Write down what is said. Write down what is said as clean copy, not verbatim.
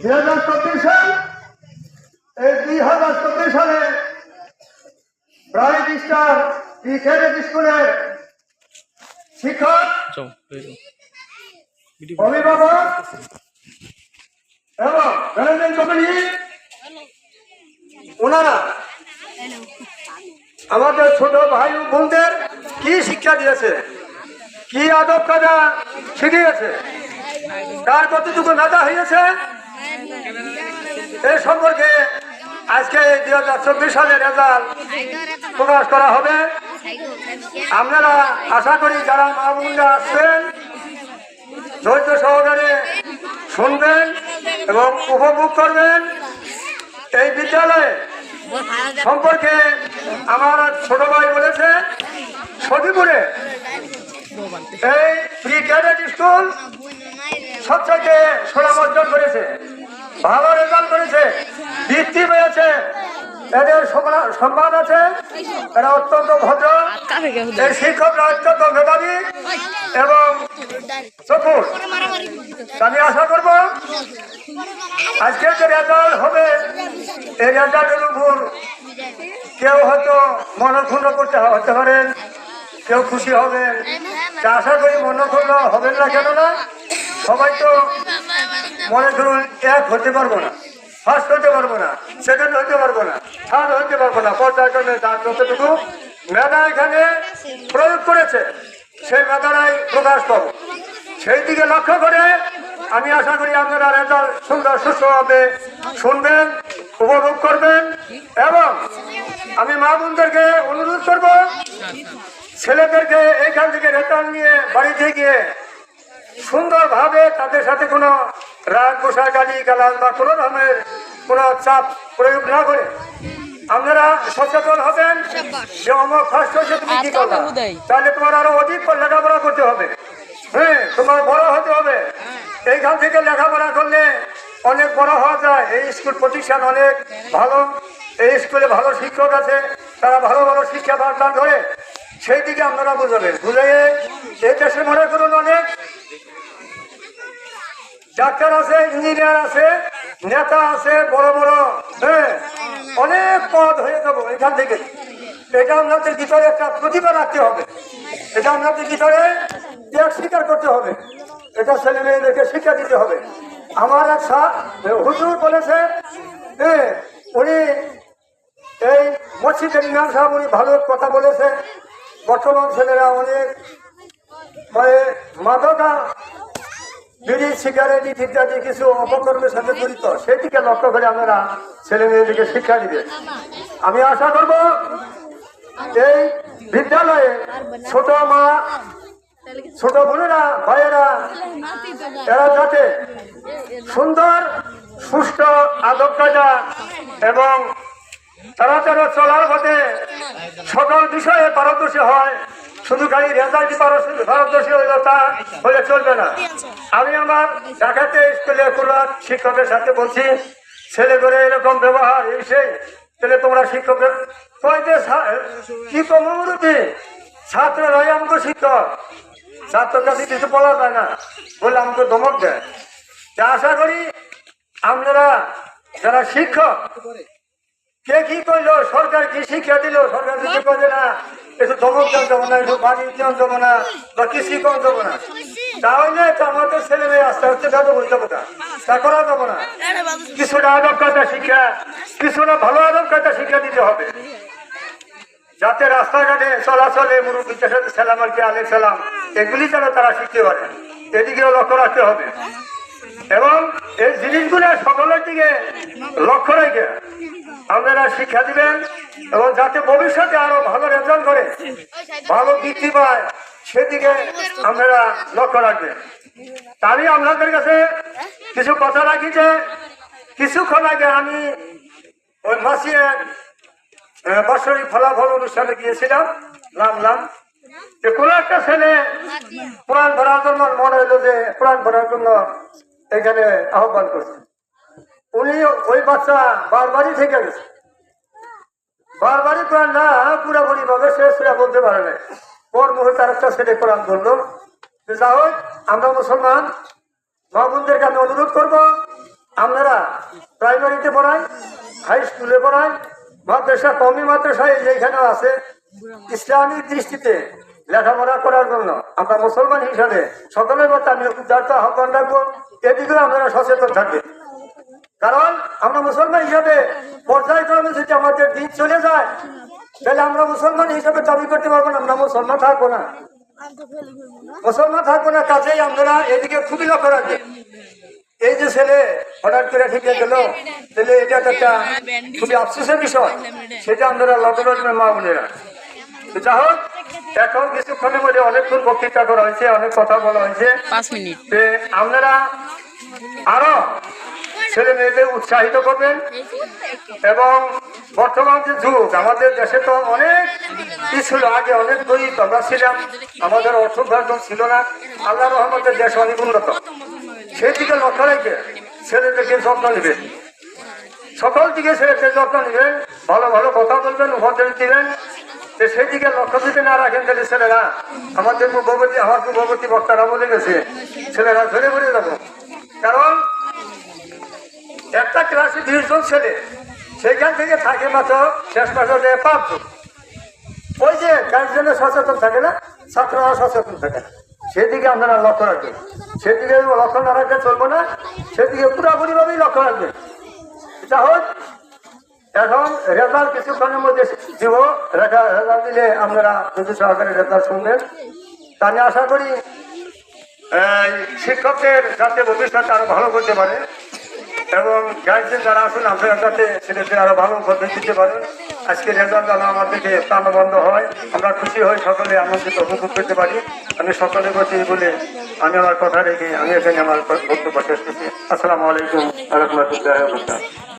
2024 সাল, এই 2024 সালে প্রাইভেট স্টার ক্রিকেট স্কুলের শিক্ষক, অভিভাবক এবং ম্যানেজমেন্ট কমিটি ওনারা আমাদের ছোট ভাই ও বোনদের কি শিক্ষা দিয়েছে, কি আদব কায়দা শিখিয়েছে, কার কতটুকু মেধা হয়েছে, এই সম্পর্কে আজকে 2024 সালের রেজাল্ট প্রকাশ করা হবে। আপনারা আশা করি যারা মা বোনরা আসছেন ধৈর্য সহকারে শুনবেন এবং উপভোগ করবেন। এই বিদ্যালয়ে সম্পর্কে আমার ছোট ভাই বলেছে, সখীপুরে এই প্রি ক্যাডেট স্কুল সবথেকে সুনাম অর্জন করেছে, ভালো রেজাল্ট করেছে, বৃত্তি পেয়েছে, এদের সম্মান আছে, এরা অত্যন্ত ভদ্র, এই শিক্ষকরা অত্যন্ত মেধাবী এবং চতুর। আমি আশা করব আজকে যে রেজাল্ট হবে এই রেজাল্টের উপর কেউ হয়তো মনক্ষুণ্ণ করতে হতে পারেন, কেউ খুশি হবেন, আশা করি মনক্ষুণ্ণ হবেন না। কেননা সবাই তো মনে করুন এক হতে পারবো না, ফার্স্ট হতে পারবো না, সেকেন্ড হতে পারবো না, থার্ড হতে পারবো না। পর্যায়ক্রমে তার যতটুকু মেধা এখানে প্রয়োগ করেছে সেই মেধাটাই প্রকাশ পাবো। সেই দিকে লক্ষ্য করে আমি আশা করি আপনারা রেজাল্ট সুন্দর সুস্থভাবে শুনবেন, উপভোগ করবেন। এবং আমি মা বোনদেরকে অনুরোধ করব, ছেলেদেরকে এইখান থেকে রেজাল্ট নিয়ে বাড়িতে গিয়ে সুন্দরভাবে তাদের সাথে কোনো রাগ গোসা গালি গালাজ বা কোনো ধরনের কোনো চাপ প্রয়োগ না করে আপনারা সচেতন হবেন যে অমুক ফার্স্ট হয়েছে তুমি কি করবে, তাহলে তোমার আরো অধিক লেখাপড়া করতে হবে, হ্যাঁ তোমার বড় হতে হবে। এইখান থেকে লেখাপড়া করলে অনেক বড় হওয়া যায়। এই স্কুল প্রতিষ্ঠান অনেক ভালো, এই স্কুলে ভালো শিক্ষক আছে, তারা ভালো ভালো শিক্ষা পাঠদান করে, সেই দিকে আপনারা বুঝাবেন। বুঝে এই দেশে মনে করুন অনেক ডাক্তার আছে, ইঞ্জিনিয়ার আছে, নেতা আছে, বড় বড়, হ্যাঁ অনেক পদ হয়ে যাবো এখান থেকে। এটা আপনাদের ভিতরে একটা প্রতিভা রাখতে হবে, এটা আপনাদের ভিতরে ত্যাগ স্বীকার করতে হবে, এটা ছেলে মেয়েদেরকে শিক্ষা দিতে হবে। আমার এক হুজুর বলেছে, হ্যাঁ উনি এই মসজিদের ইমাম সাহেব, উনি ভালো কথা বলেছে। বর্তমান ছেলেরা অনেক মাদকা বিড়ি সিগারেট ইত্যাদি কিছু অপকর্মের সাথে জড়িত, সেদিকে লক্ষ্য করে আপনারা ছেলে মেয়েদেরকে শিক্ষা দিবেন। আমি আশা করব এই বিদ্যালয়ে ছোট মা, ছোট বোনেরা, ভাইয়েরা, এরা যাতে সুন্দর সুস্থ আদব কায়দা এবং তারা চলার পথে সকল বিষয়ে পারদর্শী হয়। শুধু খালি রেজাল্টই পারদর্শী হইল তা হলে চলবে না। আমি আমার ঢাকাতে স্কুলে কোনো শিক্ষকের সাথে বলছি, ছেলে করে এরকম ব্যবহার এই সেই, তাহলে তোমরা শিক্ষকের কি কমরুতি ছাত্ররাই আমাকে শিক্ষক, ছাত্রের কাছে কিছু বলা যায় না বলে আমাকে ধমক দেয়। আশা করি আপনারা যারা শিক্ষক, কে কি করলো, সরকার কি শিক্ষা দিল, সরকার যদি বলে না একটু ধমক দেওয়া যাবো না, একটু বাড়ি দেওয়া যাবো না, বা কৃষি কম যাবো না, তাহলে তো আমাদের ছেলে মেয়ে আস্তে আস্তে যাবো হয়ে যাবো না, তা করা যাবো না। কিছুটা আদব কায়দা শিক্ষা, কিছুটা ভালো আদব কায়দা শিক্ষা দিতে হবে, যাতে রাস্তাঘাটে চলাচলে মুরব্বীদের সাথে সালাম আলকি আলাইহিস সালাম এগুলি যেন তারা শিখতে পারে, এদিকেও লক্ষ্য রাখতে হবে। এবং এই জিনিসগুলো সকলের দিকে লক্ষ্য রেখে আপনারা শিক্ষা দিবেন এবং যাতে ভবিষ্যতে আরো ভালো রেজাল্ট করে, ভালো বৃত্তি পায়, সেদিকে আপনারা লক্ষ্য রাখবেন। আমি আপনাদের কাছে কিছু কথা রাখি যে কিছুক্ষণ আগে আমি ওই মাসিয়ার বাৎসরিক ফলাফল অনুষ্ঠানে গিয়েছিলাম, নামলাম যে কোনো একটা ছেলে কোরআন পড়ার জন্য মনে হইলো যে কোরআন পড়ার জন্য এখানে আহ্বান করছে। উনি ওই বাচ্চা বারবারই থেকে গেছে, বারবারই কোরআন না পুরাপুরি ভাবে সে সেটা বলতে পারে না। ওর মুহূর্তে আরেকটা ছেলে কোরআন ধরলো। যা হোক, আমরা মুসলমান মা বোনদেরকে আমি অনুরোধ করবো আপনারা প্রাইমারিতে পড়ায়, হাই স্কুলে পড়ায়, মাদ্রাসা কমি মাদ্রাসায় যেখানে আছে, ইসলামিক দৃষ্টিতে লেখাপড়া করার জন্য আমরা মুসলমান হিসাবে সকলের মধ্যে আমি উদারত আহ্বান রাখবো, এদিকেও আপনারা সচেতন থাকবেন। কারণ আমরা মুসলমান হিসাবে পর্যায়ক্রমে যদি আমাদের দিন চলে যায়, তাহলে আমরা মুসলমান হিসাবে দাবি করতে পারবো না আমরা মুসলমান থাকবো না, মুসলমান থাকবো না। কাজেই আপনারা এদিকে খুবই লক্ষ্য রাখবেন। এই যে ছেলে হঠাৎ করে ঠিক গেল, তাহলে এটা একটা খুবই আফসোসের বিষয়, সেটা আপনারা লক্ষ্য রাখবেন মা বোনেরা। যা হোক, এখন কিছুক্ষণের মধ্যে অনেকক্ষণ বক্তৃতা করা হয়েছে, অনেক কথা বলা হয়েছে। 5 মিনিট আপনারা আরো ছেলে মেয়েদের উৎসাহিত করবেন। এবং বর্তমান যে যুগ, আমাদের দেশে তো অনেক কি ছিল, আগে অনেক গরিব আমরা ছিলাম, আমাদের অর্থ উপার্জন ছিল না। আল্লাহ রহমতের দেশ অনেক উন্নত, সেই দিকে লক্ষ্য রেখে ছেলেদেরকে যত্ন নেবেন, সকল দিকে ছেলেদের যত্ন নেবেন, ভালো ভালো কথা বলবেন, উপদেশ দিবেন। সেই দিকে লক্ষ্য যদি না রাখেন, তাহলে ছেলেরা আমাদের আমার পূর্ববর্তী বক্তারা বলে গেছে, ছেলেরা ধরে ধরে যাবো। কারণ একটা ক্লাসে 20 জন ছেলে, সেখান থেকে থাকে মাত্র শেষ মাত্র 5 জন। ওই যে গার্জেনের সচেতন থাকে না, ছাত্ররা সচেতন থাকে না, সেদিকে আপনারা লক্ষ্য রাখবেন। সেদিকে লক্ষ্য না রাখলে চলবো না, সেদিকে পুরাপুরি ভাবেই লক্ষ্য রাখবেন। যা হোক, এখন রেজাল্ট কিছুক্ষণের মধ্যে দিব, রেজাল্ট দিলে আপনারা যদি সহকারে রেজাল্ট শুনবেন। তা আমি আশা করি শিক্ষকদের যাতে ভবিষ্যৎ আরো ভালো করতে পারে, এবং গার্জেন যারা আসুন আপনারা যাতে ছেলেদের আরো ভালো উপদেশ দিতে পারেন। আজকে রেজাল্ট যেন আমাদেরকে প্রাণবন্ধ হয়, আমরা খুশি হই, সকলে আনন্দিত উপভোগ করতে পারি। আমি সকলের প্রতি বলে আমি আমার কথা রেখে আমি এখানে আমার বক্তব্য শেষ করছি। আসসালামু আলাইকুম ওয়া রাহমাতুল্লাহি ওয়া বারাকাতুহু।